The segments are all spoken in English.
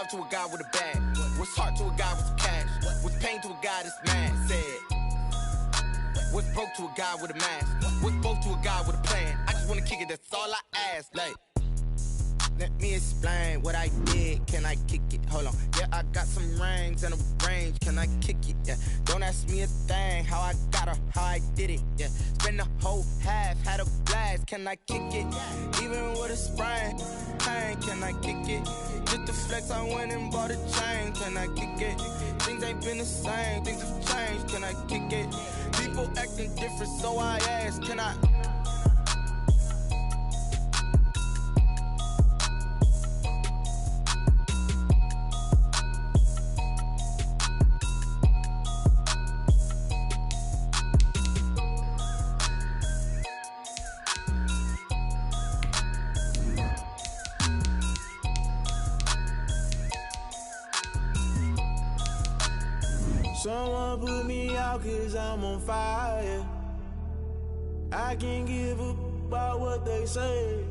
love to a guy with a bag? What's heart to a guy with some cash? What's pain to a guy that's mad? Said, what's broke to a guy with a mask? What's both to a guy with a plan? I just wanna kick it, that's all I ask. Like, let me explain what I did. Can I kick it? Hold on. Yeah, I got some rings and a range. Can I kick it? Yeah. Don't ask me a thing. How I got her, how I did it. Yeah. Spend the whole half, had a blast. Can I kick it? Even with a sprain. Pain, can I kick it? Just the flex, I went and bought a chain. Can I kick it? Things ain't been the same. Things have changed. Can I kick it? People acting different, so I ask. Can I? Someone put me out cause I'm on fire. I can't give a about what they say.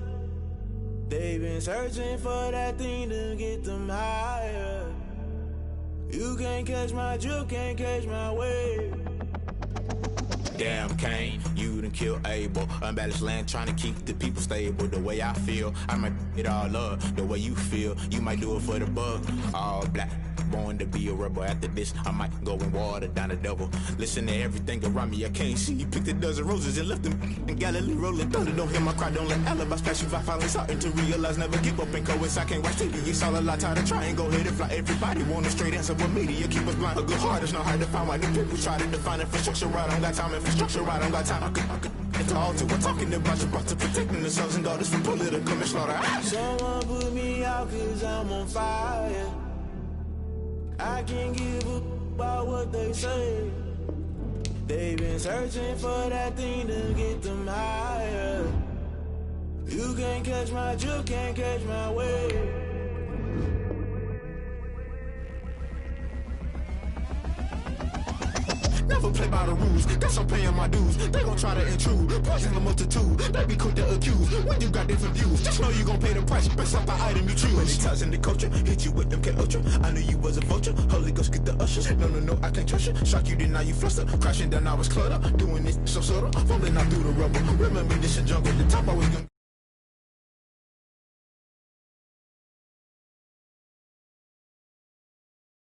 They've been searching for that thing to get them higher. You can't catch my drift, can't catch my wave. Damn Kane, you done killed Abel. Unbalanced land trying to keep the people stable. The way I feel, I might it all up. The way you feel, you might do it for the bug. All black, born to be a rebel. After this, I might go and water down the double. Listen to everything around me, I can't see. Picked a dozen roses and left them in Galilee rolling thunder. Don't hear my cry, don't let alibis pass you. I finally starting to realize, never give up and coincide. I can't watch TV, it's all a lot. Tired of trying, go ahead and fly. Everybody want a straight answer, but media keep us blind. A good heart is not hard to find. Why the people try to define infrastructure right? I don't got time, infrastructure right, I don't got time. I could it's all to we're talking about you brought to protecting the sons and daughters from political and slaughter. Someone put me out cause I'm on fire. I can't give a about what they say. They've been searching for that thing to get them higher. You can't catch my drift, can't catch my wave. Never play by the rules, guess I'm paying my dues. They gon' try to intrude, poison the multitude. They be quick to accuse, when you got different views. Just know you gon' pay the price, based off the item you choose. When it ties in the culture, hit you with them K-Ultra. I knew you was a vulture, Holy Ghost get the ushers. No, I can't trust you. Shock you, then now you fluster. Crashing down, I was cluttered. Doing this so subtle, falling out through the rubble. Remember this a jungle, the top always gonna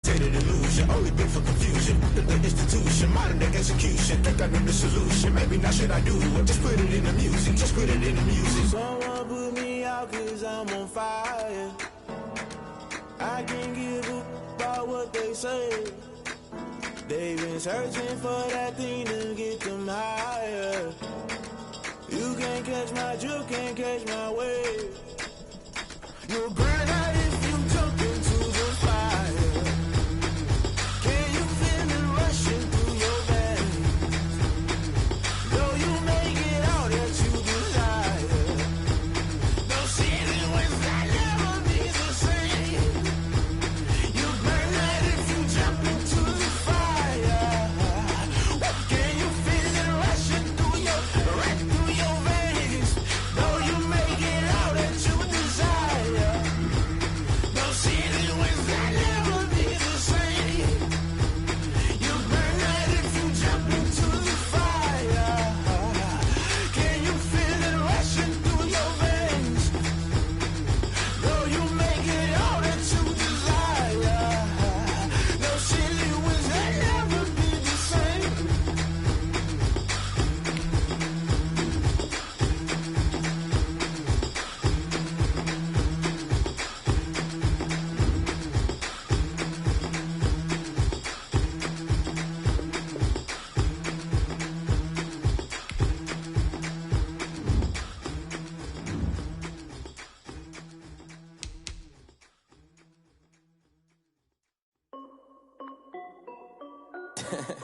illusion, only been for confusion. The institution, modern day execution. Think I know the solution. Maybe not should I do it? Just put it in the music. Just put it in the music. Someone put me out cause I'm on fire. I can't give a about what they say. They've been searching for that thing to get them higher. You can't catch my drift, can't catch my wave. You'll burn out if you jump into the fire.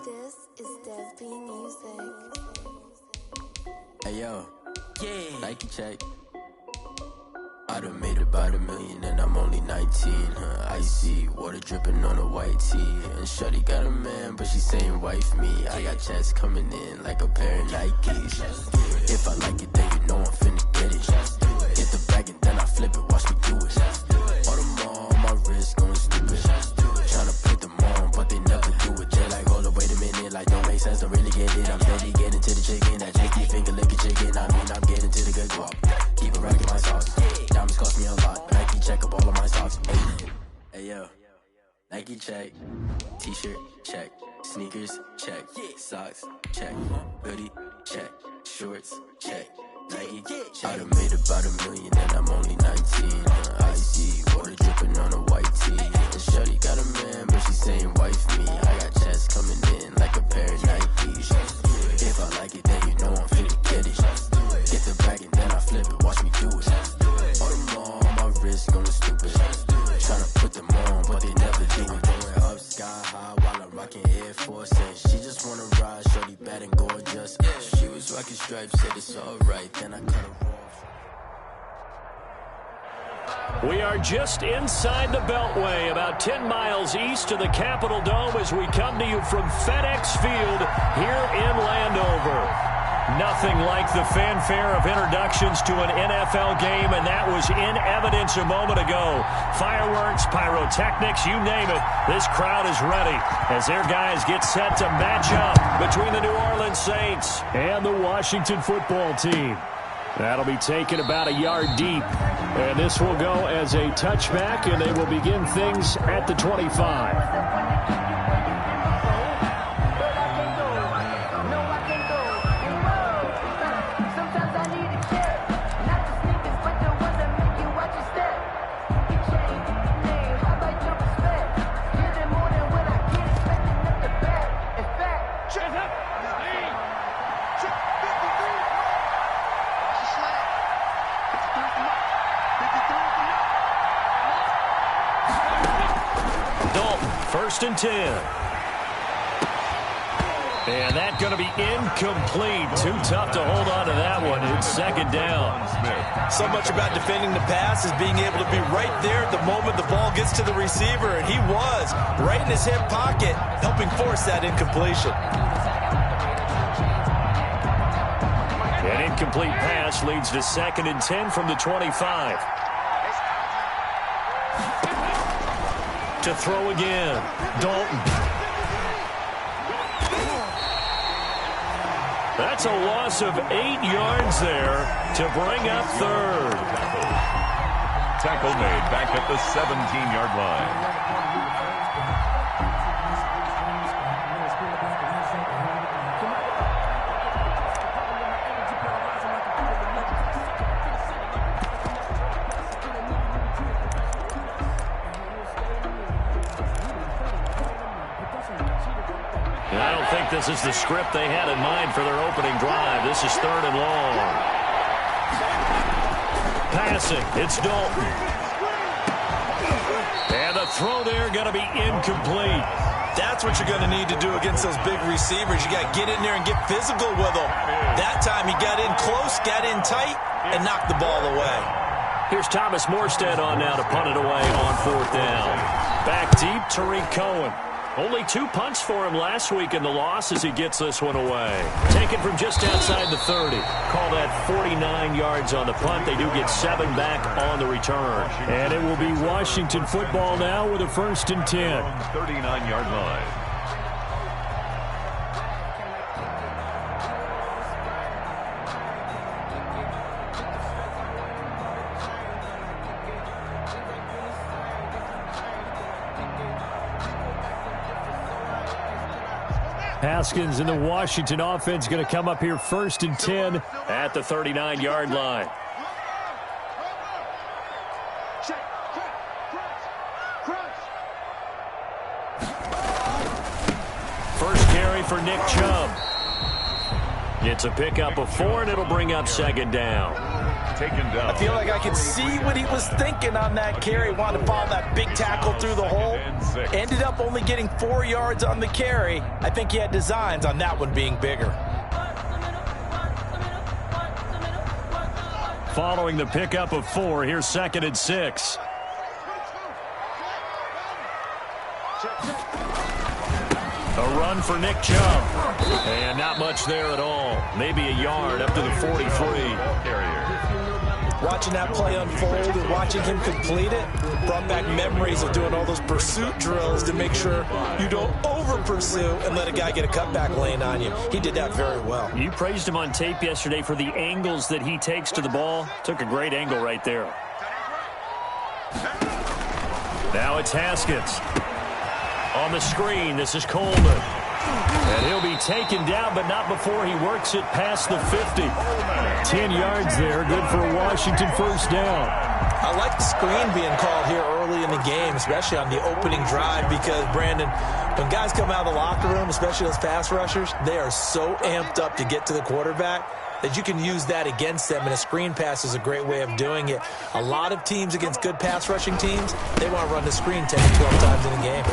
This is Dev B Music. Hey yo, yeah. Nike check. I done made about $1 million and I'm only 19. Icy water dripping on a white tee. And shawty got a man, but she saying wife me. I got checks coming in like a pair of Nikes. If I like it, then you know I'm finna get it. Get the bag and then I flip it, watch me do it. Audemars on my wrist, going finger licking chicken, I mean I'm getting to the good guap. Keep it racking my sauce. Diamonds cost me a lot. Nike check up all of my socks. Hey yo, Nike check. T-shirt check. Sneakers check. Socks check. Hoodie check. Shorts check. Nike check. I done made about $1 million and I'm only 19. Icy water dripping on a white tee. And shorty got a man, but she saying wife me. I got chest coming in like a pair of Nikes. If I like it, then you know I'm finna get it. Get the bag and then I flip it. Watch me do it. All them all on my wrist going stupid. Tryna put them on, but they never do it. Going up sky high while I'm rocking Air Force. And she just wanna ride, shorty bad and gorgeous. She was rocking stripes, said it's alright. Then I cut her off. We are just inside the Beltway, about 10 miles east of the Capitol Dome as we come to you from FedEx Field here in Landover. Nothing like the fanfare of introductions to an NFL game, and that was in evidence a moment ago. Fireworks, pyrotechnics, you name it. This crowd is ready as their guys get set to match up between the New Orleans Saints and the Washington football team. That'll be taken about a yard deep, and this will go as a touchback, and they will begin things at the 25. First and 10. And that's going to be incomplete. Too tough to hold on to that one. It's second down. So much about defending the pass is being able to be right there at the moment the ball gets to the receiver. And he was right in his hip pocket, helping force that incompletion. An incomplete pass leads to second and 10 from the 25. To throw again, Dalton. That's a loss of 8 yards there to bring up third. Tackle made back at the 17-yard line. I don't think this is the script they had in mind for their opening drive. This is third and long. Passing, it's Dalton. And the throw there going to be incomplete. That's what you're going to need to do against those big receivers. You got to get in there and get physical with them. That time he got in close, got in tight, and knocked the ball away. Here's Thomas Morstead on now to punt it away on fourth down. Back deep, Tariq Cohen. Only 2 punts for him last week in the loss as he gets this one away. Taken from just outside the 30. Call that 49 yards on the punt. They do get 7 back on the return. And it will be Washington football now with a first and 10. 39-yard line. Haskins and the Washington offense going to come up here first and 10 at the 39-yard line. First carry for Nick Chubb. It's a pickup of 4, and it'll bring up second down. Taken down. I feel like I can see what he was thinking on that carry. Wanted to follow that big tackle through the hole. Ended up only getting 4 yards on the carry. I think he had designs on that one being bigger. Following the pickup of 4, here's second and 6. A run for Nick Chubb. And not much there at all. Maybe a yard up to the 43. Watching that play unfold and watching him complete it brought back memories of doing all those pursuit drills to make sure you don't over-pursue and let a guy get a cutback lane on you. He did that very well. You praised him on tape yesterday for the angles that he takes to the ball. Took a great angle right there. Now it's Haskins. On the screen, this is Coleman. And he'll be taken down, but not before he works it past the 50. 10 yards there, good for a Washington first down. I like the screen being called here early in the game, especially on the opening drive, because, Brandon, when guys come out of the locker room, especially those pass rushers, they are so amped up to get to the quarterback that you can use that against them, and a screen pass is a great way of doing it. A lot of teams against good pass rushing teams, they want to run the screen 10 to 12 times in a game.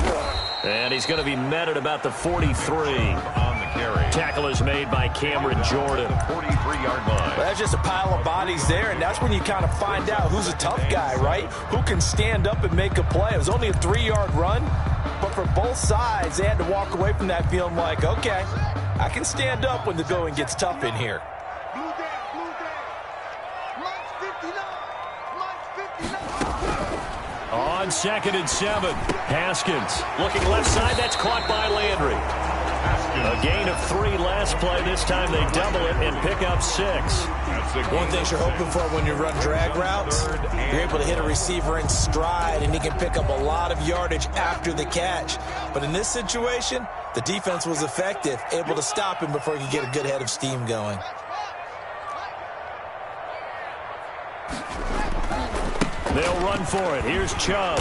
And he's going to be met at about the 43. On the carry. Tackle is made by Cameron Jordan. 43-yard line. Well, that's just a pile of bodies there, and that's when you kind of find out who's a tough guy, right? Who can stand up and make a play. It was only a 3-yard run, but for both sides, they had to walk away from that feeling like, okay, I can stand up when the going gets tough in here. On 2nd and 7, Haskins looking left side. That's caught by Landry. A gain of 3 last play. This time they double it and pick up 6. One thing you're hoping for when you run drag routes, you're able to hit a receiver in stride, and he can pick up a lot of yardage after the catch. But in this situation, the defense was effective, able to stop him before he could get a good head of steam going. They'll run for it. Here's Chubb.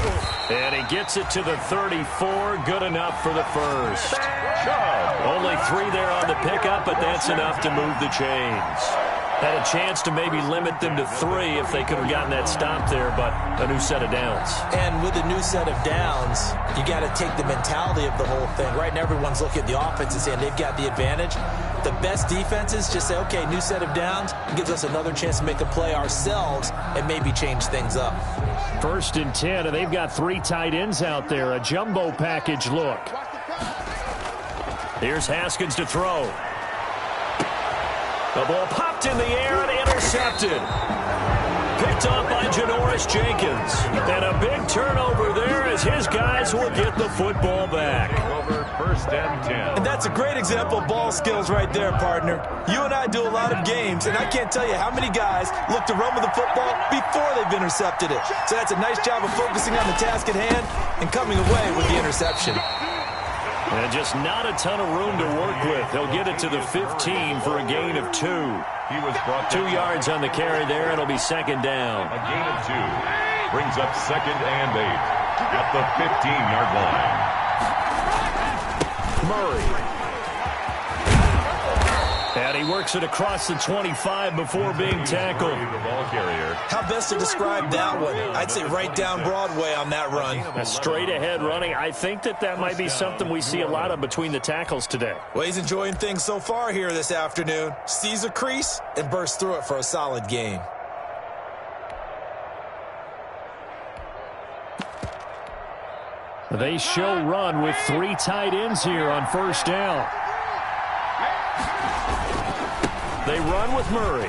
And he gets it to the 34. Good enough for the first. Chubb. Only 3 there on the pickup, but that's enough to move the chains. Had a chance to maybe limit them to 3 if they could have gotten that stop there, but a new set of downs. And with a new set of downs, you got to take the mentality of the whole thing, right? And everyone's looking at the offense and saying they've got the advantage. The best defenses just say, okay, new set of downs. It gives us another chance to make a play ourselves and maybe change things up. 1st and 10, and they've got 3 tight ends out there. A jumbo package look. Here's Haskins to throw. The ball popped in the air and intercepted. Picked off by Janoris Jenkins. And a big turnover there as his guys will get the football back. Over 1st and 10. And that's a great example of ball skills right there, partner. You and I do a lot of games, and I can't tell you how many guys look to run with the football before they've intercepted it. So that's a nice job of focusing on the task at hand and coming away with the interception. And just not a ton of room to work with. He'll get it to the 15 for a gain of 2. He was brought 2 yards on the carry there, and it'll be 2nd down. A gain of 2 brings up 2nd and 8 at the 15-yard line. Murray. And he works it across the 25 before being tackled. The ball carrier. How best to describe that one? I'd say right down Broadway on that run. A straight ahead running. I think that might be something we see a lot of between the tackles today. Well, he's enjoying things so far here this afternoon. Sees a crease and bursts through it for a solid gain. They show run with 3 tight ends here on 1st down. They run with Murray.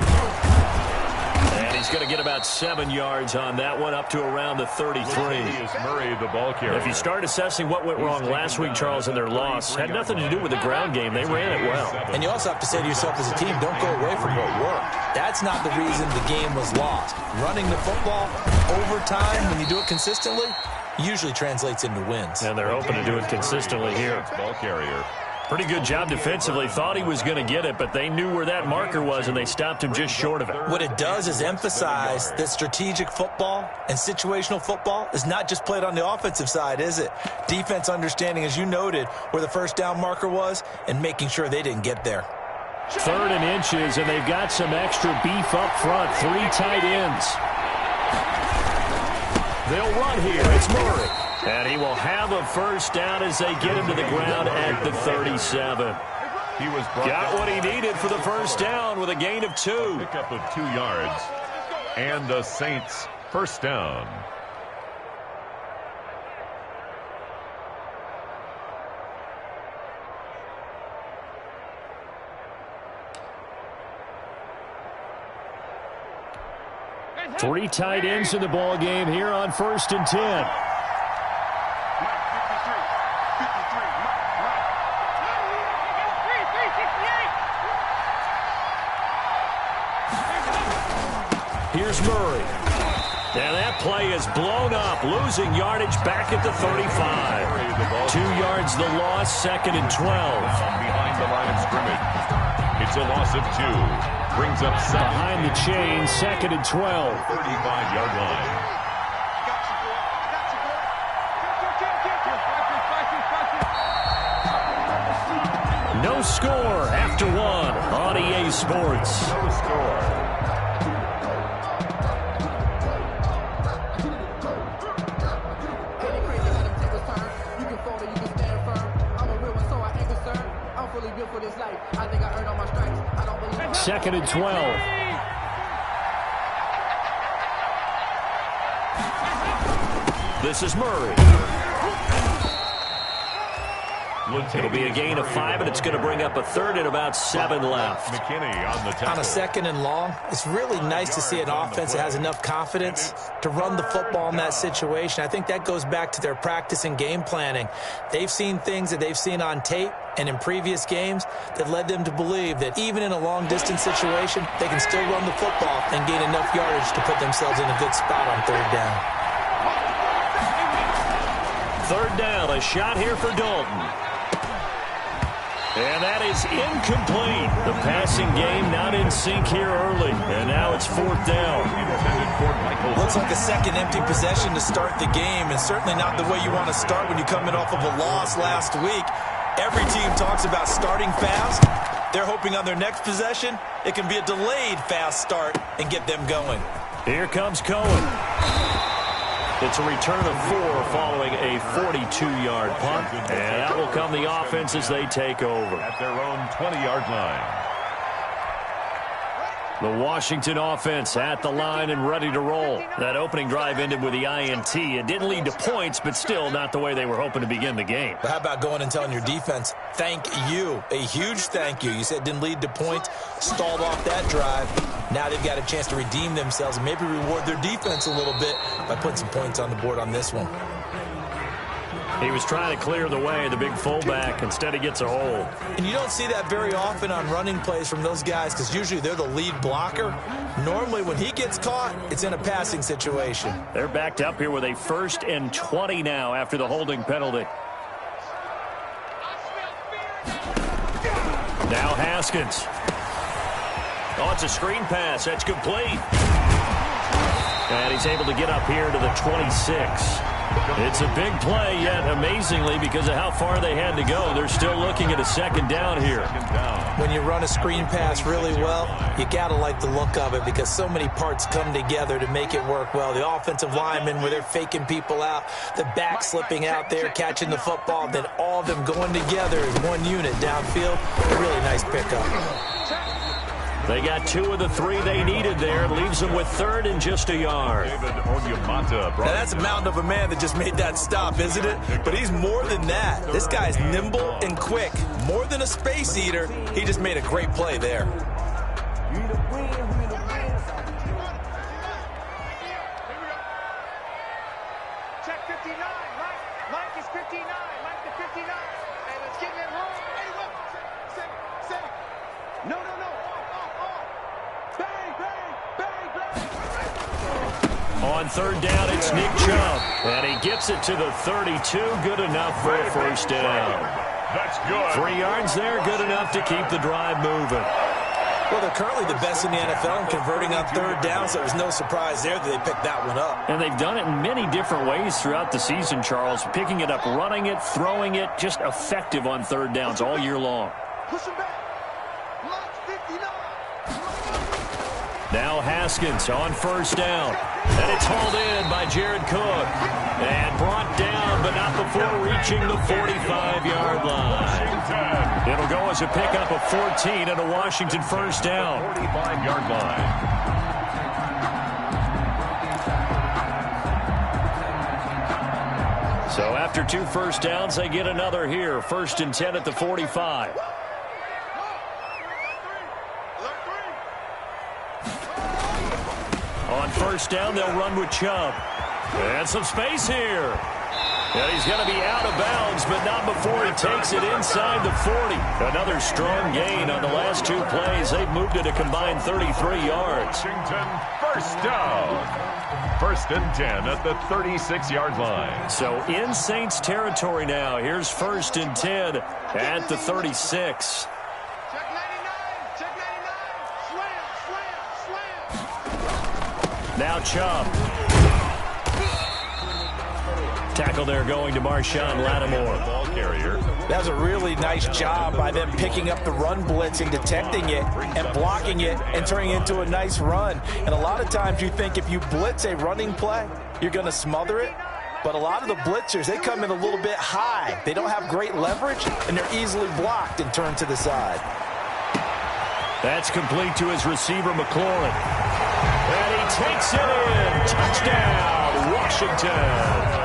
And he's going to get about 7 yards on that one, up to around the 33. Is Murray the ball carrier. If you start assessing what went wrong last week, Charles, in their loss, had nothing to do with the ground game. They ran it well. And you also have to say to yourself as a team, don't go away from what worked. That's not the reason the game was lost. Running the football over time, when you do it consistently, usually translates into wins. And they're open to do it consistently here. Ball carrier. Pretty good job defensively. Thought he was going to get it, but they knew where that marker was, and they stopped him just short of it. What it does is emphasize that strategic football and situational football is not just played on the offensive side, is it? Defense understanding, as you noted, where the 1st down marker was and making sure they didn't get there. 3rd and inches, and they've got some extra beef up front. 3 tight ends. They'll run here. It's Murray. And he will have a 1st down as they get him to the ground at the 37. He was got what he needed for the 1st down with a gain of 2. Pickup of 2 yards. And the Saints 1st down. Three tight ends in the ball game here on 1st and 10. Here's Murray. And that play is blown up, losing yardage back at the 35. 2 yards the loss, 2nd and 12. Behind the line of scrimmage. It's a loss of 2. Brings up 7. Behind the chain, 2nd and 12. 35-yard line. No score after 1 on EA Sports. No score. Second and 12. This is Murray. It'll be a gain of 5, and it's going to bring up a 3rd and about 7 left. McKinney on the tackle. On a 2nd and long, it's really nice to see an offense that has enough confidence to run the football in that situation. I think that goes back to their practice and game planning. They've seen things that they've seen on tape and in previous games that led them to believe that even in a long-distance situation, they can still run the football and gain enough yardage to put themselves in a good spot on 3rd down. 3rd down, a shot here for Dalton. And that is incomplete. The passing game not in sync here early. And now it's 4th down. Looks like a second empty possession to start the game, and certainly not the way you want to start when you come in off of a loss last week. Every team talks about starting fast. They're hoping on their next possession, it can be a delayed fast start and get them going. Here comes Cohen. It's a return of 4 following a 42-yard punt. And that will come the offense as they take over. At their own 20-yard line. The Washington offense at the line and ready to roll. That opening drive ended with the INT. It didn't lead to points, but still not the way they were hoping to begin the game. But how about going and telling your defense, thank you, a huge thank you. You said it didn't lead to points, stalled off that drive. Now they've got a chance to redeem themselves and maybe reward their defense a little bit by putting some points on the board on this one. He was trying to clear the way, the big fullback. Instead, he gets a hold. And you don't see that very often on running plays from those guys because usually they're the lead blocker. Normally, when he gets caught, it's in a passing situation. They're backed up here with a 1st and 20 now after the holding penalty. Now Haskins. Oh, it's a screen pass. That's complete. And he's able to get up here to the 26. It's a big play, yet amazingly, because of how far they had to go, they're still looking at a 2nd down here. When you run a screen pass really well, you got to like the look of it because so many parts come together to make it work well. The offensive linemen, where they're faking people out, the back slipping out there, catching the football, then all of them going together as one unit downfield. A really nice pickup. They got 2 of the 3 they needed there. It leaves them with 3rd and just a yard. Now that's a mountain of a man that just made that stop, isn't it? But he's more than that. This guy's nimble and quick. More than a space eater. He just made a great play there. Check 59. Mike is 59. Mike the 59. And it's getting it wrong. Hey, look. Say. No. On 3rd down, it's Nick Chubb. And he gets it to the 32. Good enough for a 1st down. That's good. 3 yards there, good enough to keep the drive moving. Well, they're currently the best in the NFL in converting on 3rd down, so there's no surprise there that they picked that one up. And they've done it in many different ways throughout the season, Charles. Picking it up, running it, throwing it, just effective on 3rd downs all year long. Push him back. Lock 59. Now Haskins on 1st down. And it's hauled in by Jared Cook. And brought down, but not before reaching the 45-yard line. It'll go as a pickup of 14 and a Washington 1st down. 45-yard line. So after 2 1st downs, they get another here. 1st and 10 at the 45. On first down, they'll run with Chubb. And some space here. And he's going to be out of bounds, but not before he takes it inside the 40. Another strong gain on the last 2 plays. They've moved it a combined 33 yards. Washington, first down. 1st and 10 at the 36-yard line. So in Saints territory now. Here's 1st and 10 at the 36. Check 99. Check 99. Slam. Now Chubb. Tackle there going to Marshawn Lattimore. Ball carrier. That was a really nice job by them picking up the run blitz and detecting it and blocking it and turning it into a nice run. And a lot of times you think if you blitz a running play, you're going to smother it. But a lot of the blitzers, they come in a little bit high. They don't have great leverage, and they're easily blocked and turned to the side. That's complete to his receiver, McLaurin. And he takes it in. Touchdown, Washington.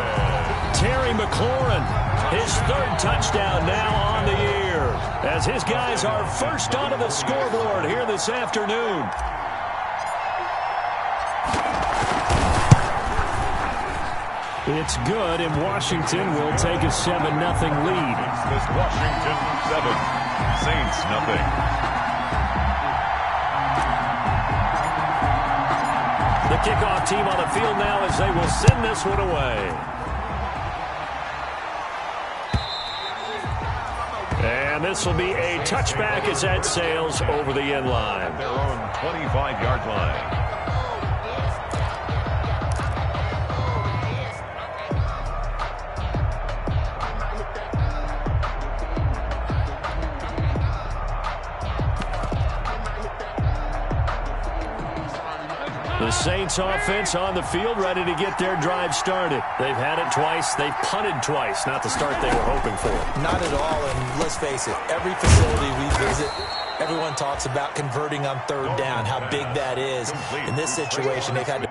Terry McLaurin, his 3rd touchdown now on the year, as his guys are first onto the scoreboard here this afternoon. It's good, and Washington will take a 7-0 lead. It's Washington 7, Saints nothing. The kickoff team on the field now as they will send this one away. And this will be a touchback as that sails over the end line. Their own 25-yard line. The Saints offense on the field, ready to get their drive started. They've had it twice. They've punted twice. Not the start they were hoping for. Not at all, and let's face it, every facility we visit, everyone talks about converting on 3rd down, how big that is. In this situation, they've had to...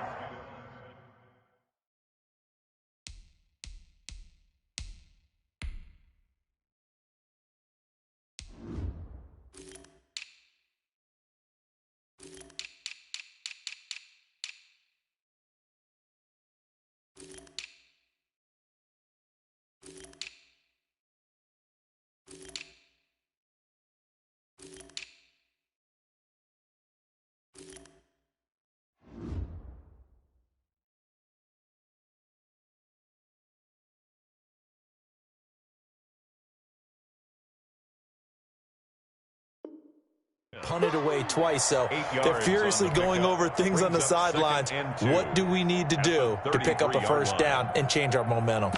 punted away twice, so they're furiously going over things on the sidelines. What do we need to do to pick up a 1st down and change our momentum?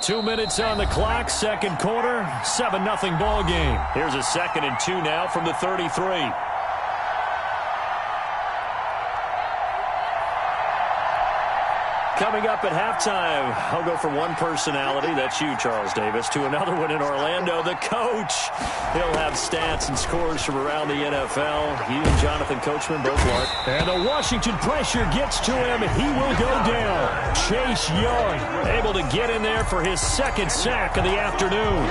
2 minutes on the clock, 2nd quarter, 7-0 ball game. Here's a 2nd and 2 now from the 33. Coming up at halftime, I'll go from one personality, that's you, Charles Davis, to another one in Orlando, the coach. He'll have stats and scores from around the NFL. He and Jonathan Coachman both learned. And the Washington pressure gets to him. He will go down. Chase Young able to get in there for his 2nd sack of the afternoon.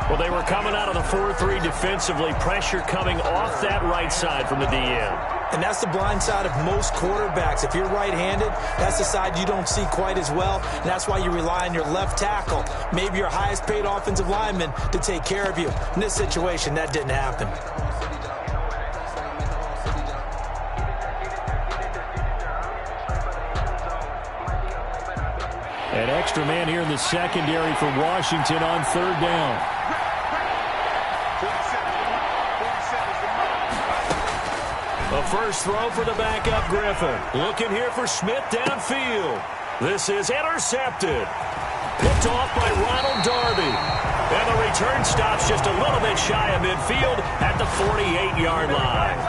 Well, they were coming out of the 4-3 defensively. Pressure coming off that right side from the DM. And that's the blind side of most quarterbacks. If you're right-handed, that's the side you don't see quite as well. And that's why you rely on your left tackle, maybe your highest-paid offensive lineman, to take care of you. In this situation, that didn't happen. An extra man here in the secondary for Washington on 3rd down. A first throw for the backup Griffin. Looking here for Smith downfield. This is intercepted. Picked off by Ronald Darby. And the return stops just a little bit shy of midfield at the 48-yard line.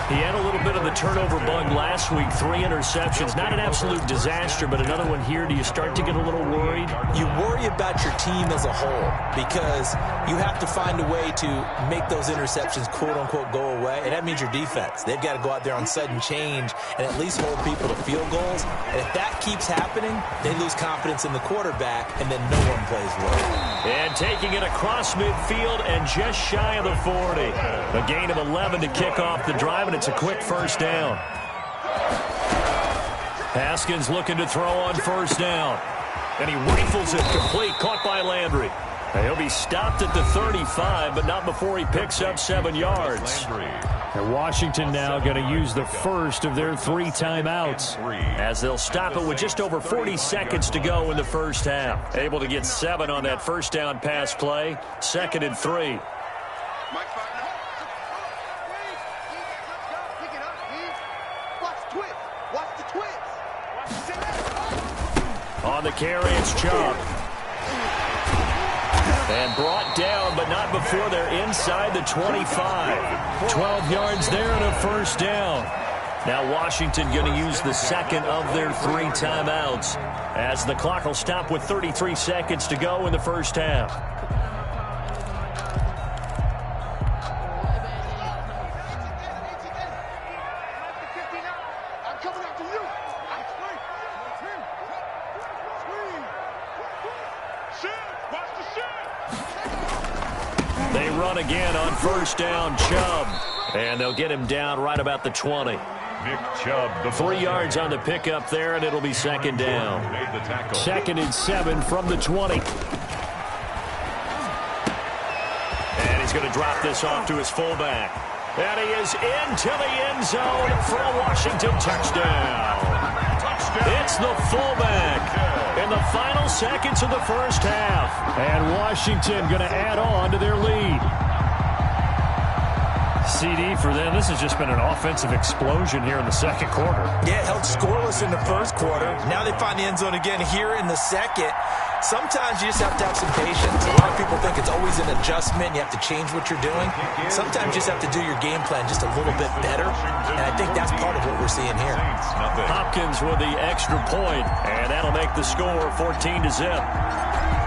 He had a little bit of the turnover bug last week. 3 interceptions. Not an absolute disaster, but another one here. Do you start to get a little worried? You worry about your team as a whole because you have to find a way to make those interceptions, quote-unquote, go away. And that means your defense. They've got to go out there on sudden change and at least hold people to field goals. And if that keeps happening, they lose confidence in the quarterback, and then no one plays well. And taking it across midfield and just shy of the 40. A gain of 11 to kick off the drive, and it's a quick first down. Haskins looking to throw on first down. And he rifles it complete, caught by Landry. He'll be stopped at the 35, but not before he picks up 7 yards. And Washington now going to use the first of their 3 timeouts, as they'll stop it with just over 40 seconds to go in the first half. Able to get 7 on that first down pass play. 2nd and 3. On the carry, it's Chubb. And brought down, but not before they're inside the 25. 12 yards there and a first down. Now Washington going to use the second of their 3 timeouts, as the clock will stop with 33 seconds to go in the first half. They run again on first down, Chubb. And they'll get him down right about the 20. Nick Chubb, 3 yards on the pickup there, and it'll be 2nd down. 2nd and 7 from the 20. And he's going to drop this off to his fullback. And he is into the end zone for a Washington touchdown. It's the fullback in the final seconds of the first half. And Washington going to add on to their lead. CD for them. This has just been an offensive explosion here in the second quarter. Yeah, held scoreless in the first quarter. Now they find the end zone again here in the second. Sometimes you just have to have some patience. A lot of people think it's always an adjustment. You have to change what you're doing. Sometimes you just have to do your game plan just a little bit better. And I think that's part of what we're seeing here. Hopkins with the extra point, and that'll make the score 14-0.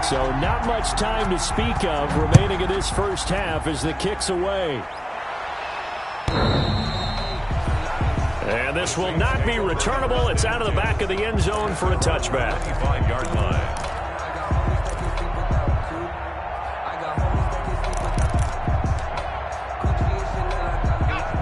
So not much time to speak of remaining in this first half as the kick's away. And this will not be returnable. It's out of the back of the end zone for a touchback. 5-yard line.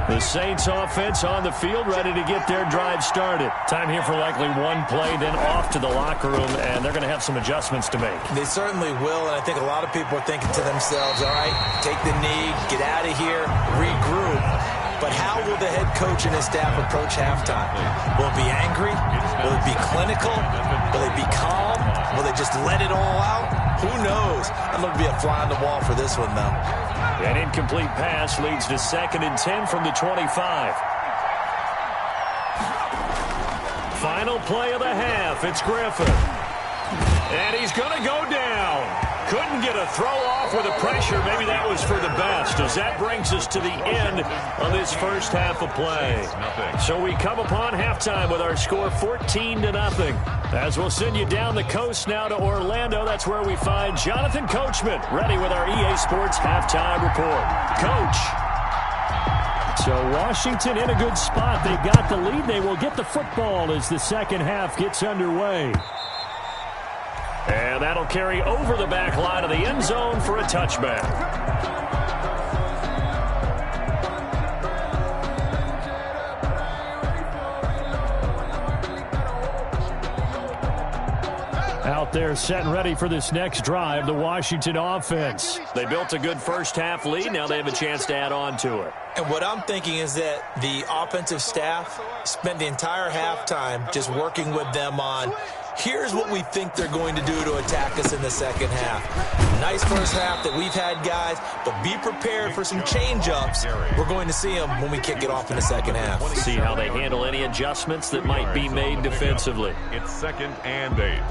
The Saints offense on the field, ready to get their drive started. Time here for likely one play, then off to the locker room, and they're going to have some adjustments to make. They certainly will, and I think a lot of people are thinking to themselves, all right, take the knee, get out of here, regroup. But how will the head coach and his staff approach halftime? Will it be angry? Will it be clinical? Will it be calm? Will they just let it all out? Who knows? I'd love to be a fly on the wall for this one, though. An incomplete pass leads to 2nd and 10 from the 25. Final play of the half. It's Griffin. And he's going to go down. Couldn't get a throw off with the pressure. Maybe that was for the best, as that brings us to the end of this first half of play. So we come upon halftime with our score 14-0. As we'll send you down the coast now to Orlando, that's where we find Jonathan Coachman, ready with our EA Sports halftime report. Coach. So Washington in a good spot. They've got the lead. They will get the football as the second half gets underway. And that'll carry over the back line of the end zone for a touchback. Out there set and ready for this next drive, the Washington offense. They built a good first half lead. Now they have a chance to add on to it. And what I'm thinking is that the offensive staff spent the entire halftime just working with them on, here's what we think they're going to do to attack us in the second half. Nice first half that we've had, guys, but be prepared for some change-ups. We're going to see them when we kick it off in the second half. See how they handle any adjustments that might be made defensively. It's 2nd and 8.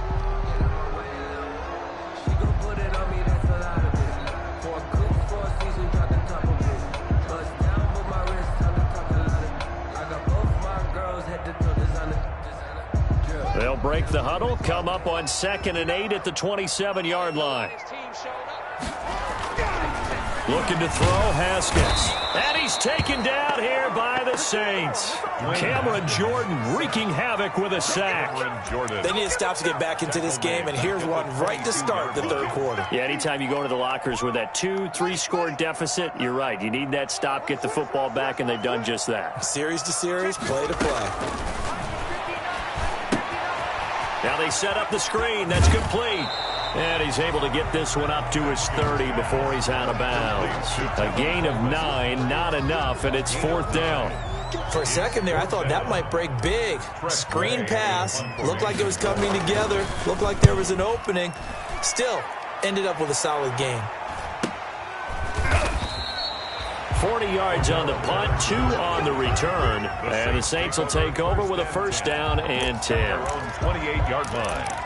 They'll break the huddle, come up on 2nd and 8 at the 27-yard line. Looking to throw, Haskins. And he's taken down here by the the Saints. Cameron Jordan wreaking havoc with a sack. They need to stop to get back into this game, and here's one right to start the third quarter. Yeah, anytime you go to the lockers with that 2-3 score deficit, you're right. You need that stop, get the football back, and they've done just that. Series to series, play to play. Now they set up the screen. That's complete. And he's able to get this one up to his 30 before he's out of bounds. A gain of 9, not enough, and it's 4th down. For a second there, I thought that might break big. Screen pass. Looked like it was coming together. Looked like there was an opening. Still, ended up with a solid gain. 40 yards on the punt, 2 on the return. And the Saints will take over with a 1st down and 10. 28-yard line.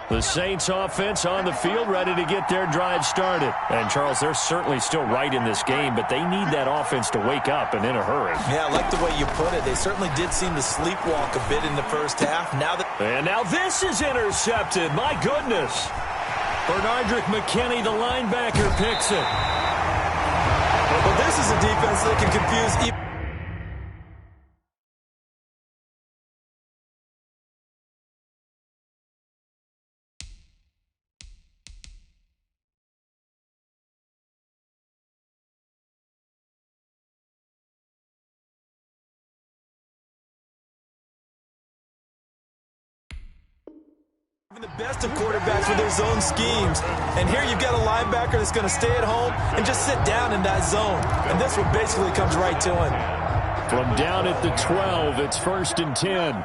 The Saints offense on the field, ready to get their drive started. And, Charles, they're certainly still right in this game, but they need that offense to wake up and in a hurry. Yeah, I like the way you put it. They certainly did seem to sleepwalk a bit in the first half. And now this is intercepted. My goodness. Bernardrick McKinney, the linebacker, picks it. Well, this is a defense that can confuse even. The best of quarterbacks with their zone schemes. And here you've got a linebacker that's going to stay at home and just sit down in that zone. And this one basically comes right to him. From down at the 12, it's 1st and 10.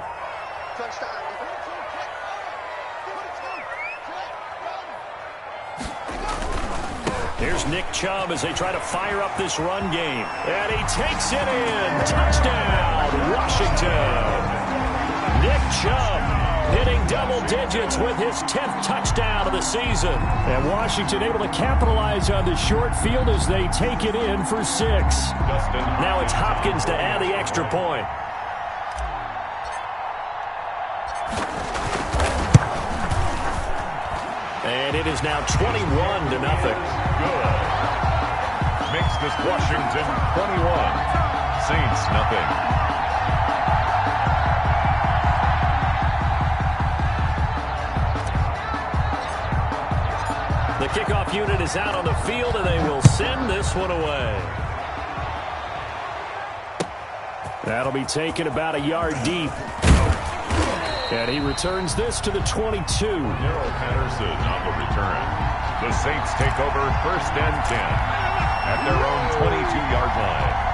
Here's Nick Chubb as they try to fire up this run game. And he takes it in. Touchdown, Washington. Nick Chubb hitting double digits with his 10th touchdown of the season. And Washington able to capitalize on the short field as they take it in for 6. Now it's Hopkins to add the extra point. And it is now 21-0. Good. Makes this Washington 21. Saints nothing. The kickoff unit is out on the field, and they will send this one away. That'll be taken about a yard deep. And he returns this to the 22. Darrell Patterson on the return. The Saints take over 1st and 10 at their own 22-yard line.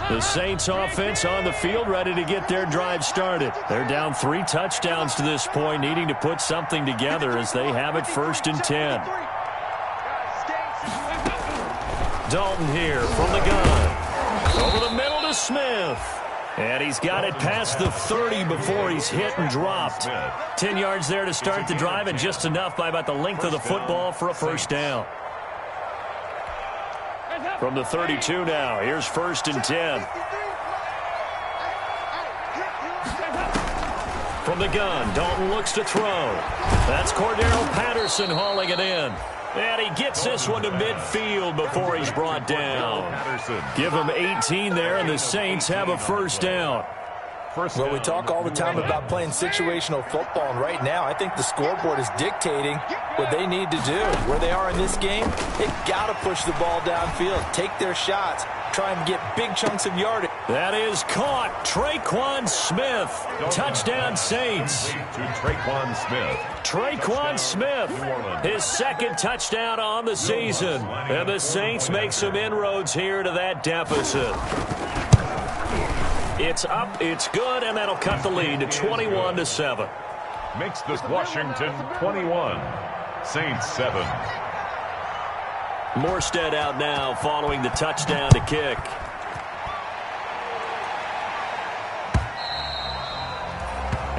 The Saints offense on the field, ready to get their drive started. They're down 3 touchdowns to this point, needing to put something together as they have it 1st and 10. Dalton here from the gun. Over the middle to Smith. And he's got it past the 30 before he's hit and dropped. 10 yards there to start the drive, and just enough by about the length of the football for a 1st down. From the 32 now, here's 1st and 10. From the gun, Dalton looks to throw. That's Cordero Patterson hauling it in. And he gets this one to midfield before he's brought down. Give him 18 there, and the Saints have a 1st down. Well, we talk all the time about playing situational football, and right now I think the scoreboard is dictating what they need to do. Where they are in this game, they got to push the ball downfield, take their shots, try and get big chunks of yardage. That is caught. Traquan Smith. Touchdown, Saints. Traquan Smith. Traquan Smith, his 2nd touchdown on the season. And the Saints make some inroads here to that deficit. It's up, it's good, and that'll cut the lead to 21-7. Makes this Washington 21. Saints 7. Morstead out now following the touchdown to kick.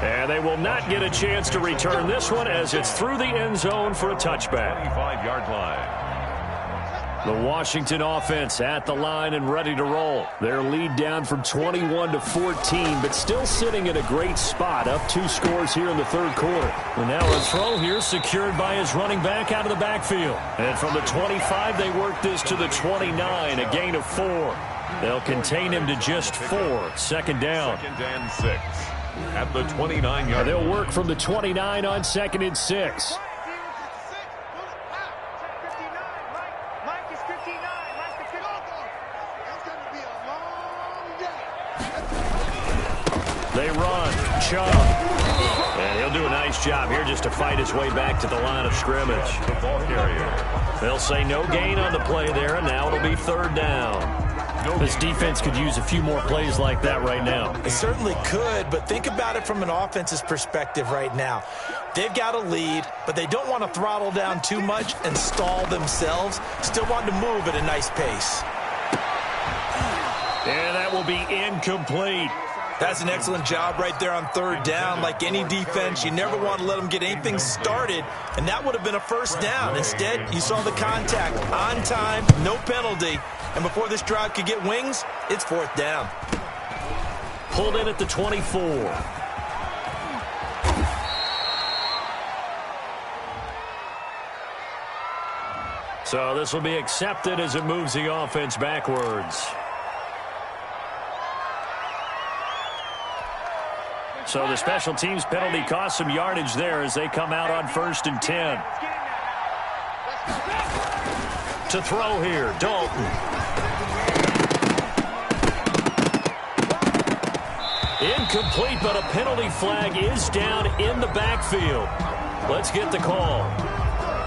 And they will not get a chance to return this one as it's through the end zone for a touchback. 25-yard line. The Washington offense at the line and ready to roll. Their lead down from 21 to 14, but still sitting in a great spot, up 2 scores here in the third quarter. And now a throw here secured by his running back out of the backfield. And from the 25, they work this to the 29, a gain of 4. They'll contain him to just 4. Second down. 2nd and 6 at the 29-yard. They'll work from the 29 on 2nd and 6. They run. Chubb. And he'll do a nice job here just to fight his way back to the line of scrimmage. The ball carrier. They'll say no gain on the play there, and now it'll be 3rd down. This defense could use a few more plays like that right now. It certainly could, but think about it from an offense's perspective right now. They've got a lead, but they don't want to throttle down too much and stall themselves. Still want to move at a nice pace. And that will be incomplete. That's an excellent job right there on 3rd down. Like any defense, you never want to let them get anything started, and that would have been a 1st down. Instead, you saw the contact on time, no penalty, and before this drive could get wings, it's 4th down. Pulled in at the 24. So this will be accepted as it moves the offense backwards. So the special teams penalty cost some yardage there as they come out on 1st and 10. To throw here, Dalton. Incomplete, but a penalty flag is down in the backfield. Let's get the call.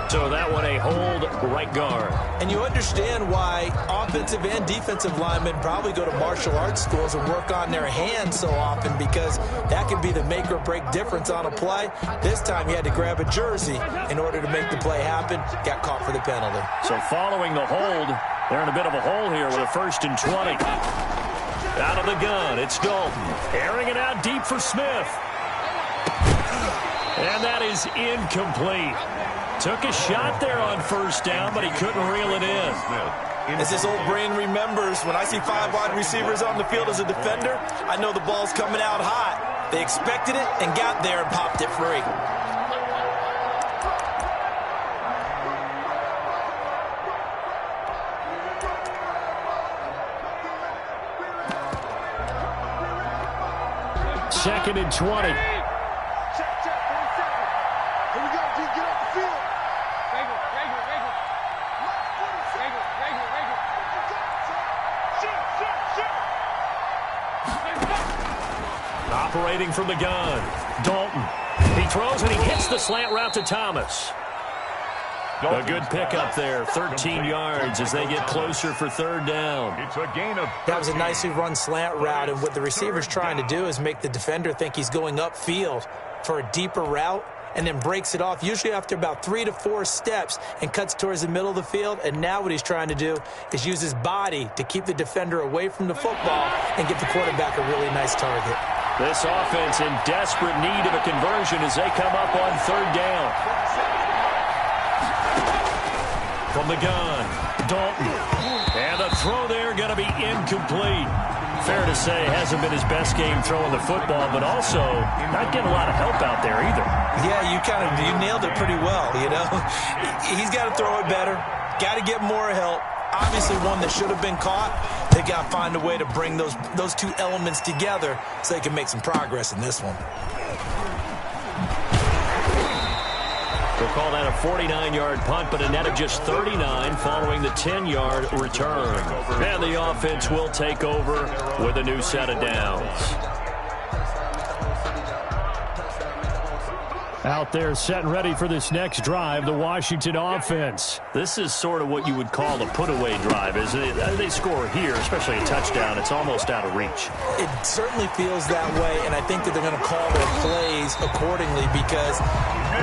So that one a hold right guard. And you understand why offensive and defensive linemen probably go to martial arts schools and work on their hands so often, because that can be the make or break difference on a play. This time he had to grab a jersey in order to make the play happen. Got caught for the penalty. So following the hold, they're in a bit of a hole here with a 1st and 20. Out of the gun, it's Dalton. Airing it out deep for Smith. And that is incomplete. Took a shot there on 1st down, but he couldn't reel it in. As this old brain remembers, when I see 5 wide receivers on the field as a defender, I know the ball's coming out hot. They expected it and got there and popped it free. Second and 20. Operating from the gun, Dalton. He throws and he hits the slant route to Thomas. A good pickup there, 13 yards as they get closer for 3rd down. It's a gain of 13. That was a nicely run slant route, and what the receiver's trying to do is make the defender think he's going upfield for a deeper route, and then breaks it off, usually after about 3 to 4 steps, and cuts towards the middle of the field. And now what he's trying to do is use his body to keep the defender away from the football and give the quarterback a really nice target. This offense in desperate need of a conversion as they come up on 3rd down. From the gun, Dalton. And the throw there going to be incomplete. Fair to say, hasn't been his best game throwing the football, but also not getting a lot of help out there either. Yeah, you nailed it pretty well, you know. He's got to throw it better. Got to get more help. Obviously one that should have been caught. They got to find a way to bring those 2 elements together so they can make some progress in this one. We'll call that a 49-yard punt, but a net of just 39 following the 10-yard return. And the offense will take over with a new set of downs. Out there set and ready for this next drive, the Washington offense. This is sort of what you would call a put-away drive, isn't it? They score here, especially a touchdown. It's almost out of reach. It certainly feels that way, and I think that they're going to call their plays accordingly because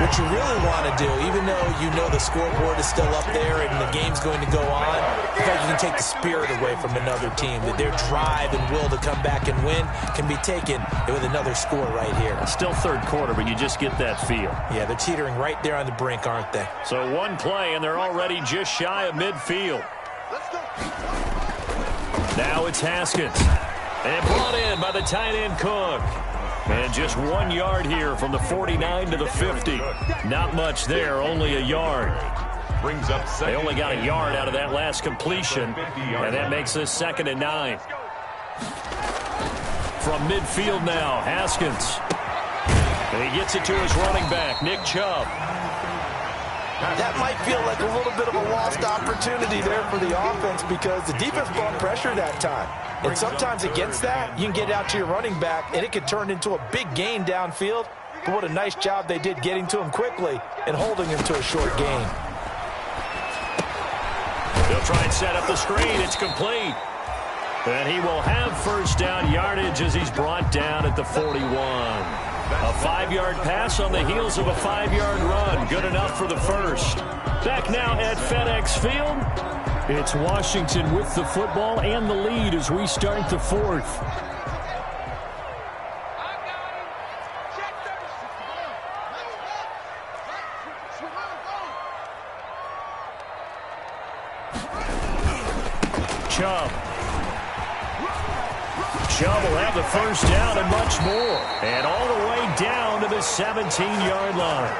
what you really want to do, even though you know the scoreboard is still up there and the game's going to go on, because you can take the spirit away from another team, that their drive and will to come back and win can be taken with another score right here. Still third quarter, but you just get that feel. Yeah, they're teetering right there on the brink, aren't they? So one play, and they're already just shy of midfield. Now it's Haskins. And brought in by the tight end Cook. And just 1 yard here from the 49 to the 50. Not much there, only a yard. Brings up they only got a yard out of that last completion, and that makes this 2nd and 9. From midfield now, Haskins. And he gets it to his running back, Nick Chubb. That might feel like a little bit of a lost opportunity there for the offense because the defense brought pressure that time. And sometimes against that, you can get out to your running back, and it could turn into a big gain downfield. But what a nice job they did getting to him quickly and holding him to a short gain. They'll try and set up the screen. It's complete. And he will have first down yardage as he's brought down at the 41. A 5-yard pass on the heels of a 5-yard run. Good enough for the first. Back now at FedEx Field. It's Washington with the football and the lead as we start the 4th. Chubb. Chubb will have the first down and much more. And all the way down to the 17-yard line.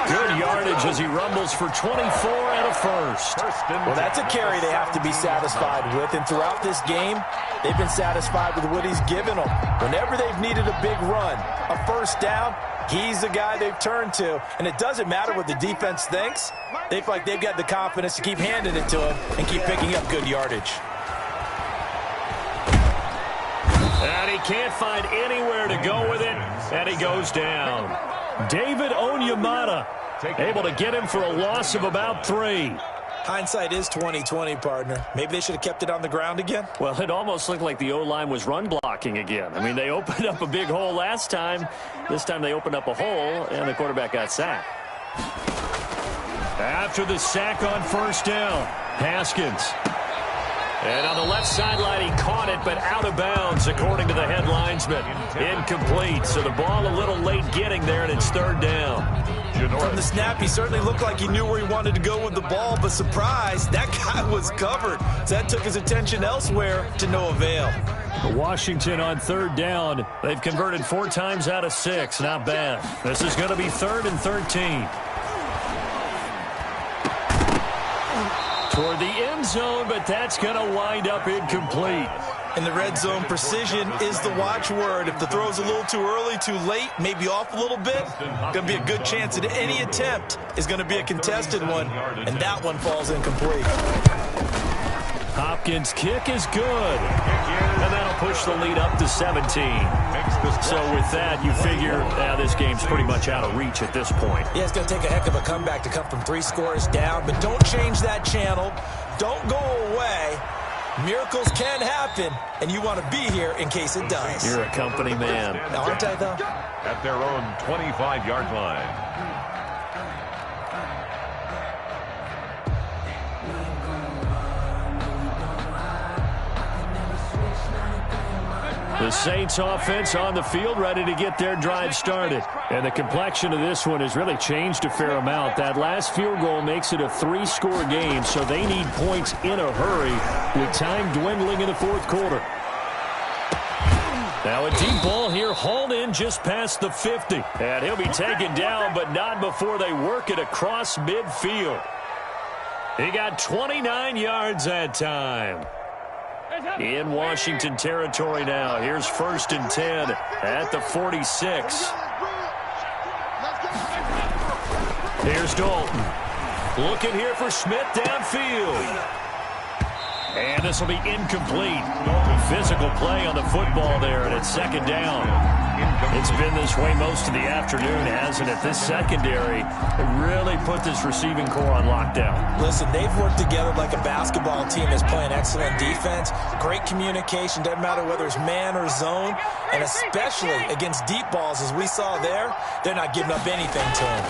Good yardage as he rumbles for 24 and a first. Well, that's a carry they have to be satisfied with. And throughout this game, they've been satisfied with what he's given them. Whenever they've needed a big run, a first down, he's the guy they've turned to. And it doesn't matter what the defense thinks. They feel like they've got the confidence to keep handing it to him and keep picking up good yardage. And he can't find anywhere to go with it, and he goes down. David Onyemata able to get him for a loss of about 3. Hindsight is 20/20, partner. Maybe they should have kept it on the ground again. Well, it almost looked like the O-line was run blocking again. I mean, they opened up a big hole last time. This time they opened up a hole, and the quarterback got sacked. After the sack on first down, Haskins. And on the left sideline, he caught it, but out of bounds, according to the head linesman. Incomplete, so the ball a little late getting there, and it's 3rd down. From the snap, he certainly looked like he knew where he wanted to go with the ball, but surprise, that guy was covered. So that took his attention elsewhere to no avail. Washington on 3rd down. They've converted 4 times out of 6. Not bad. This is going to be 3rd and 13. Toward the end zone, but that's going to wind up incomplete. In the red zone, precision is the watchword. If the throw's a little too early, too late, maybe off a little bit, going to be a good chance that any attempt is going to be a contested one, and that one falls incomplete. Hopkins' kick is good, and that'll push the lead up to 17. So with that, you figure this game's pretty much out of reach at this point. Yeah, it's going to take a heck of a comeback to come from 3 scores down, but don't change that channel. Don't go away. Miracles can happen, and you want to be here in case it does. You're a company man. Aren't I, though? At their own 25-yard line. The Saints offense on the field, ready to get their drive started. And the complexion of this one has really changed a fair amount. That last field goal makes it a 3-score game, so they need points in a hurry with time dwindling in the 4th quarter. Now a deep ball here, hauled in just past the 50. And he'll be taken down, but not before they work it across midfield. He got 29 yards that time. In Washington territory now. Here's 1st and 10 at the 46. Here's Dalton. Looking here for Smith downfield. And this will be incomplete. Physical play on the football there, and it's 2nd down. It's been this way most of the afternoon, hasn't it? This secondary really put this receiving core on lockdown. Listen, they've worked together like a basketball team that's playing excellent defense, great communication, doesn't matter whether it's man or zone, and especially against deep balls, as we saw there, they're not giving up anything to him.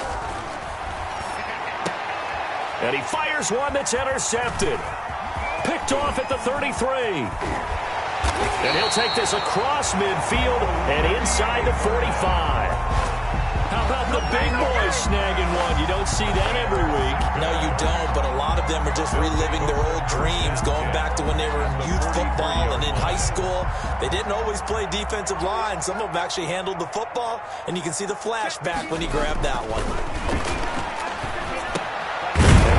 And he fires one that's intercepted. Picked off at the 33. And he'll take this across midfield and inside the 45. How about the big boys snagging one? You don't see that every week. No, you don't, but a lot of them are just reliving their old dreams, going back to when they were in youth football and in high school. They didn't always play defensive line. Some of them actually handled the football, and you can see the flashback when he grabbed that one.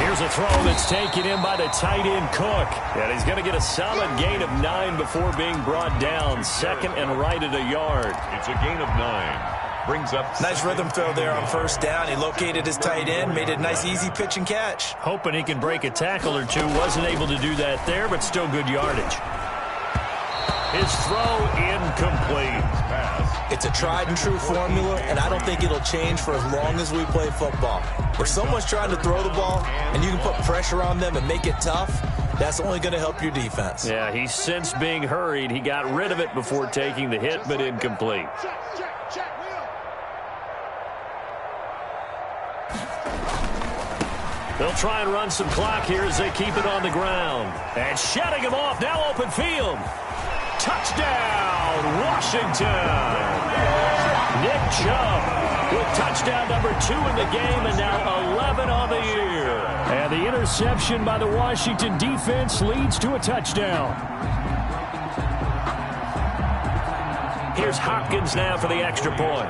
Here's a throw that's taken in by the tight end Cook. And he's going to get a solid gain of 9 before being brought down. Second and right at a yard. It's a gain of 9. Brings up nice rhythm throw there on first down. He located his tight end, made it a nice easy pitch and catch. Hoping he can break a tackle or two. Wasn't able to do that there, but still good yardage. His throw incomplete. It's a tried and true formula, and I don't think it'll change for as long as we play football. If someone's trying to throw the ball and you can put pressure on them and make it tough, that's only going to help your defense. Yeah, he's since being hurried. He got rid of it before taking the hit, but incomplete. They'll try and run some clock here as they keep it on the ground. And shutting him off, now open field. Touchdown, Washington. Nick Chubb with touchdown number 2 in the game and now 11 on the year. And the interception by the Washington defense leads to a touchdown. Here's Hopkins now for the extra point.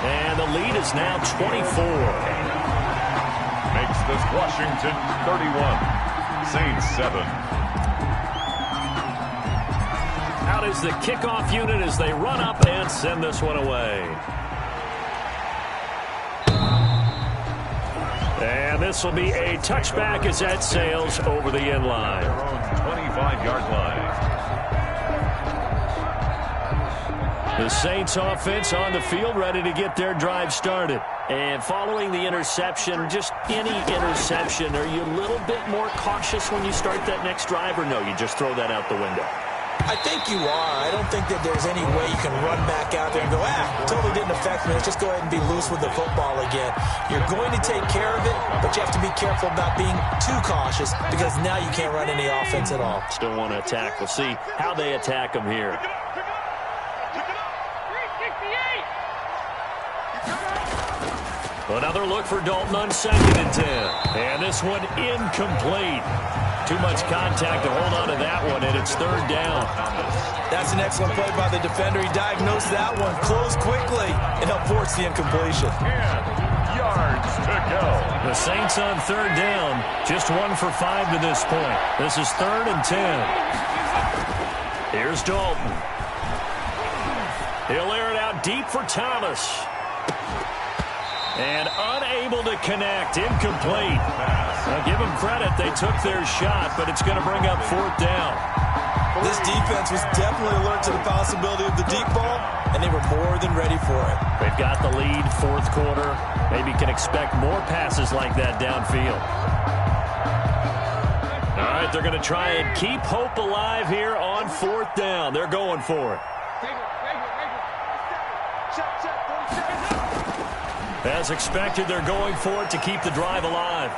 And the lead is now 24. Makes this Washington 31. Saints 7. Out is the kickoff unit as they run up and send this one away. And this will be a touchback as that sails over the end line. Their own 25-yard line. The Saints offense on the field ready to get their drive started. And following the interception, just any interception, are you a little bit more cautious when you start that next drive, or no, you just throw that out the window? I think you are. I don't think that there's any way you can run back out there and go, totally didn't affect me. Let's just go ahead and be loose with the football again. You're going to take care of it, but you have to be careful about being too cautious because now you can't run any offense at all. Still want to attack. We'll see how they attack them here. Another look for Dalton on 2nd and 10. And this one incomplete. Too much contact to hold on to that one, and it's 3rd down. That's an excellent play by the defender. He diagnosed that one, closed quickly, and helped force the incompletion. 10 yards to go. The Saints on 3rd down, just 1 for 5 to this point. This is 3rd and 10. Here's Dalton. He'll air it out deep for Thomas. And unable to connect, incomplete. Now give them credit, they took their shot, but it's going to bring up 4th down. This defense was definitely alert to the possibility of the deep ball, and they were more than ready for it. They've got the lead, 4th quarter. Maybe can expect more passes like that downfield. All right, they're going to try and keep hope alive here on 4th down. They're going for it. As expected, they're going for it to keep the drive alive.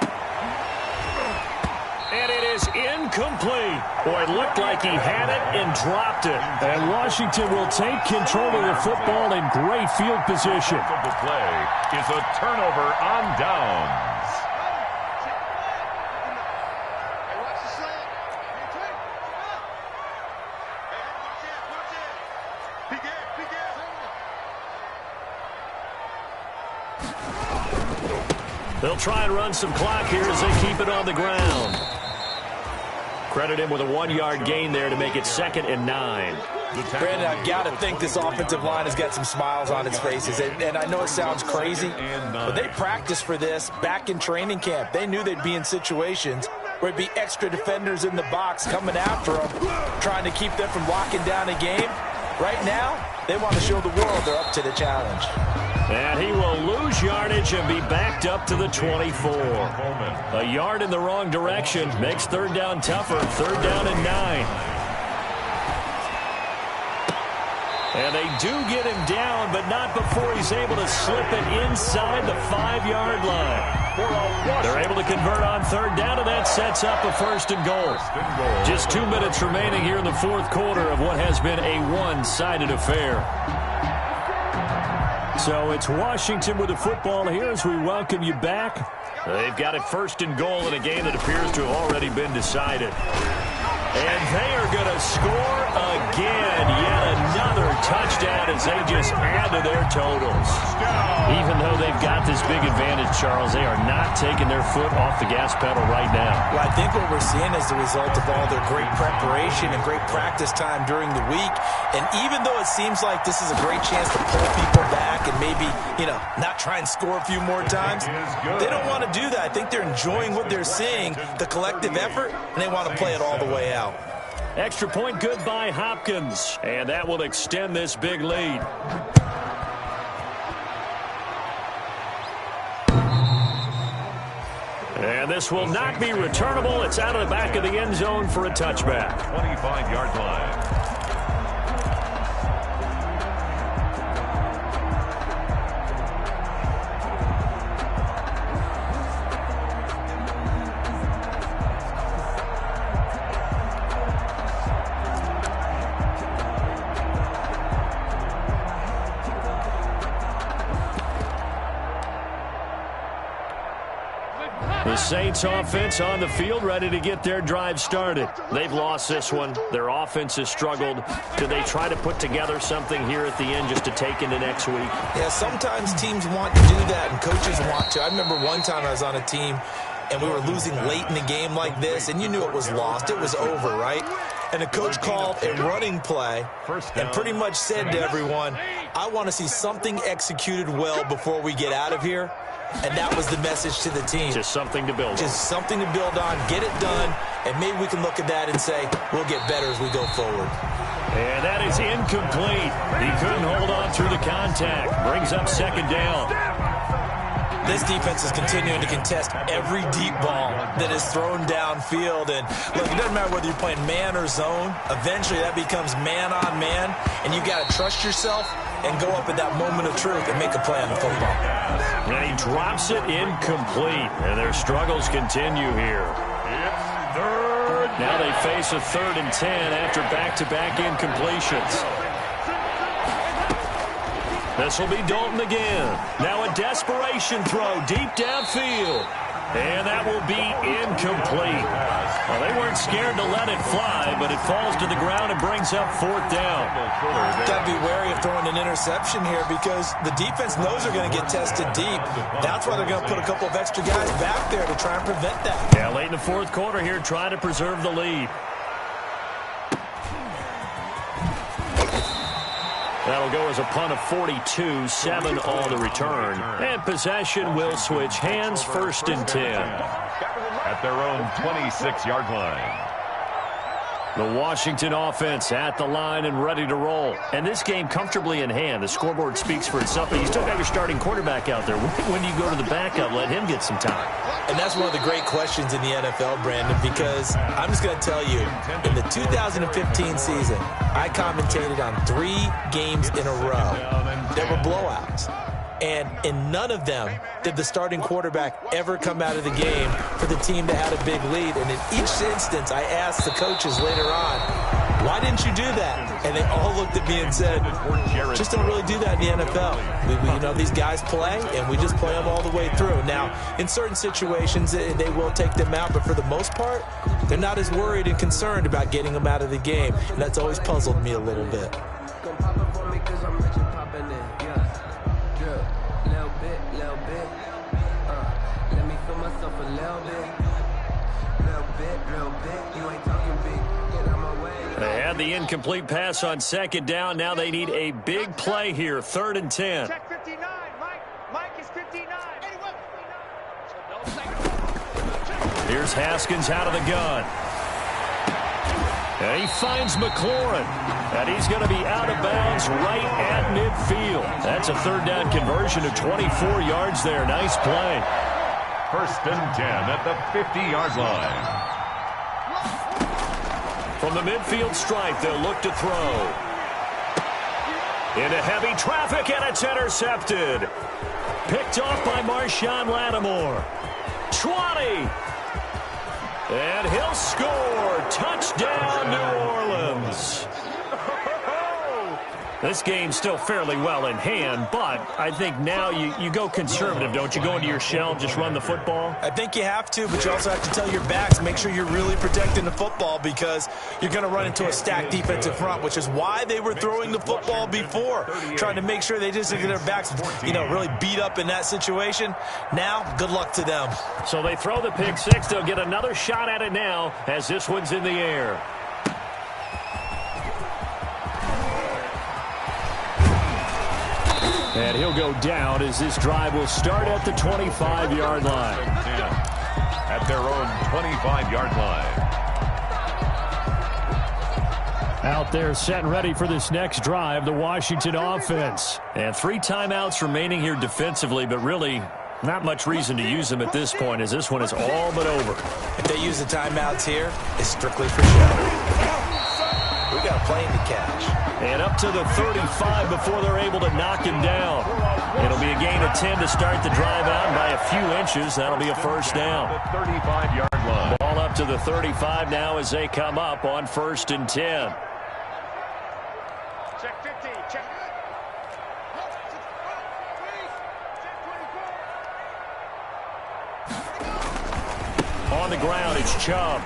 And it is incomplete. Boy, it looked like he had it and dropped it. And Washington will take control of the football in great field position. The play is a turnover on downs. They'll try and run some clock here as they keep it on the ground. Credit him with a 1-yard gain there to make it 2nd and 9. Brandon, I've got to think this offensive line has got some smiles on its faces. And I know it sounds crazy, but they practiced for this back in training camp. They knew they'd be in situations where it'd be extra defenders in the box coming after them, trying to keep them from locking down a game. Right now, they want to show the world they're up to the challenge. And he will lose yardage and be backed up to the 24. A yard in the wrong direction makes third down tougher. Third down and 9. And they do get him down, but not before he's able to slip it inside the 5-yard line. They're able to convert on third down, and that sets up a first and goal. Just 2 minutes remaining here in the fourth quarter of what has been a one-sided affair. So it's Washington with the football here as we welcome you back. They've got it first and goal in a game that appears to have already been decided. And they are going to score again. Yet another touchdown as they just add to their totals. Even though they've got this big advantage, Charles, they are not taking their foot off the gas pedal right now. Well, I think what we're seeing is the result of all their great preparation and great practice time during the week. And even though it seems like this is a great chance to pull people back and maybe, not try and score a few more times, they don't want to do that. I think they're enjoying what they're seeing, the collective effort, and they want to play it all the way out. Extra point good by Hopkins, and that will extend this big lead. And this will not be returnable. It's out of the back of the end zone for a touchback. 25-yard line. The Saints offense on the field, ready to get their drive started. They've lost this one. Their offense has struggled. Do they try to put together something here at the end just to take into next week? Yeah, sometimes teams want to do that and coaches want to. I remember one time I was on a team and we were losing late in the game like this, and you knew it was lost. It was over, right? And the coach called a running play and pretty much said to everyone, I want to see something executed well before we get out of here. And that was the message to the team. Just something to build on. Just something to build on, get it done, and maybe we can look at that and say, we'll get better as we go forward. And that is incomplete. He couldn't hold on through the contact. Brings up second down. This defense is continuing to contest every deep ball that is thrown downfield. And look, it doesn't matter whether you're playing man or zone. Eventually that becomes man on man, and you got to trust yourself and go up at that moment of truth and make a play on the football. And he drops it incomplete. And their struggles continue here. Now they face a 3rd and 10 after back-to-back incompletions. This will be Dalton again. Now a desperation throw deep downfield. And that will be incomplete. Well, they weren't scared to let it fly, but it falls to the ground and brings up 4th down. Got to be wary of throwing an interception here because the defense knows they're going to get tested deep. That's why they're going to put a couple of extra guys back there to try and prevent that. Yeah, late in the 4th quarter here, trying to preserve the lead. That'll go as a punt of 42, 7 on the return. And possession will switch hands, 1st and 10. At their own 26-yard line. The Washington offense at the line and ready to roll. And this game comfortably in hand. The scoreboard speaks for itself, but you still got your starting quarterback out there. When do you go to the backup, let him get some time? And that's one of the great questions in the NFL, Brandon, because I'm just going to tell you, in the 2015 season, I commentated on 3 games in a row. There were blowouts. And in none of them did the starting quarterback ever come out of the game for the team that had a big lead. And in each instance, I asked the coaches later on, why didn't you do that? And they all looked at me and said, just don't really do that in the NFL. These guys play, and we just play them all the way through. Now, in certain situations, they will take them out, but for the most part, they're not as worried and concerned about getting them out of the game. And that's always puzzled me a little bit. They had the incomplete pass on 2nd down. Now they need a big play here. 3rd and 10. Check 59. Mike is 59. Here's Haskins out of the gun. And he finds McLaurin. And he's going to be out of bounds right at midfield. That's a third down conversion of 24 yards there. Nice play. First and 10 at the 50-yard line. From the midfield stripe, they'll look to throw. Into heavy traffic, and it's intercepted. Picked off by Marshawn Lattimore. 20. And he'll score. Touchdown, New Orleans. This game's still fairly well in hand, but I think now you go conservative, don't you? Go into your shell, just run the football? I think you have to, but you also have to tell your backs, make sure you're really protecting the football because you're going to run into a stacked defensive front, which is why they were throwing the football before, trying to make sure they just get their backs, really beat up in that situation. Now, good luck to them. So they throw the pick six. They'll get another shot at it now as this one's in the air. And he'll go down as this drive will start at the 25-yard line. At their own 25-yard line. Out there set and ready for this next drive, the Washington offense. And 3 timeouts remaining here defensively, but really not much reason to use them at this point as this one is all but over. If they use the timeouts here, it's strictly for show. We got a plane to catch. And up to the 35 before they're able to knock him down. It'll be a gain of 10 to start the drive out, and by a few inches, that'll be a first down. The 35-yard line. Ball up to the 35 now as they come up on 1st and 10. Check 15, check. On the ground, it's Chubb.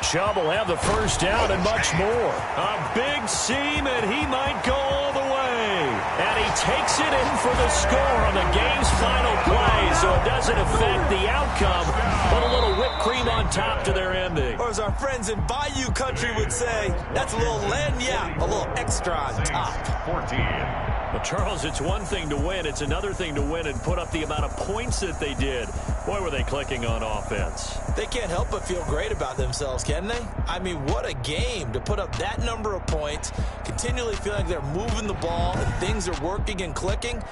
Chubb will have the first down and much more. A big seam, and he might go all the way. And he takes it in for the score on the game's final play, so it doesn't affect the outcome, but a little whipped cream on top to their ending. Or as our friends in Bayou Country would say, that's a little lagniappe, a little extra on top. 14. Well, Charles, it's one thing to win. It's another thing to win and put up the amount of points that they did. Boy, were they clicking on offense. They can't help but feel great about themselves, can they? I mean, what a game to put up that number of points, continually feeling like they're moving the ball and things are working and clicking.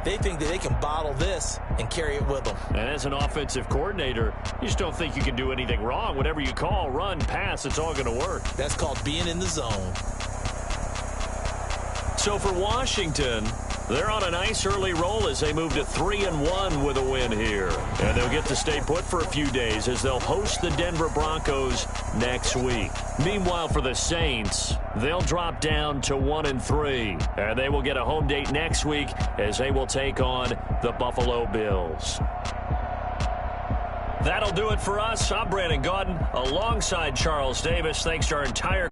They think that they can bottle this and carry it with them. And as an offensive coordinator, you just don't think you can do anything wrong. Whatever you call, run, pass, it's all going to work. That's called being in the zone. So for Washington, they're on a nice early roll as they move to 3-1 with a win here. And they'll get to stay put for a few days as they'll host the Denver Broncos next week. Meanwhile, for the Saints, they'll drop down to 1-3. And they will get a home date next week as they will take on the Buffalo Bills. That'll do it for us. I'm Brandon Gaudin alongside Charles Davis. Thanks to our entire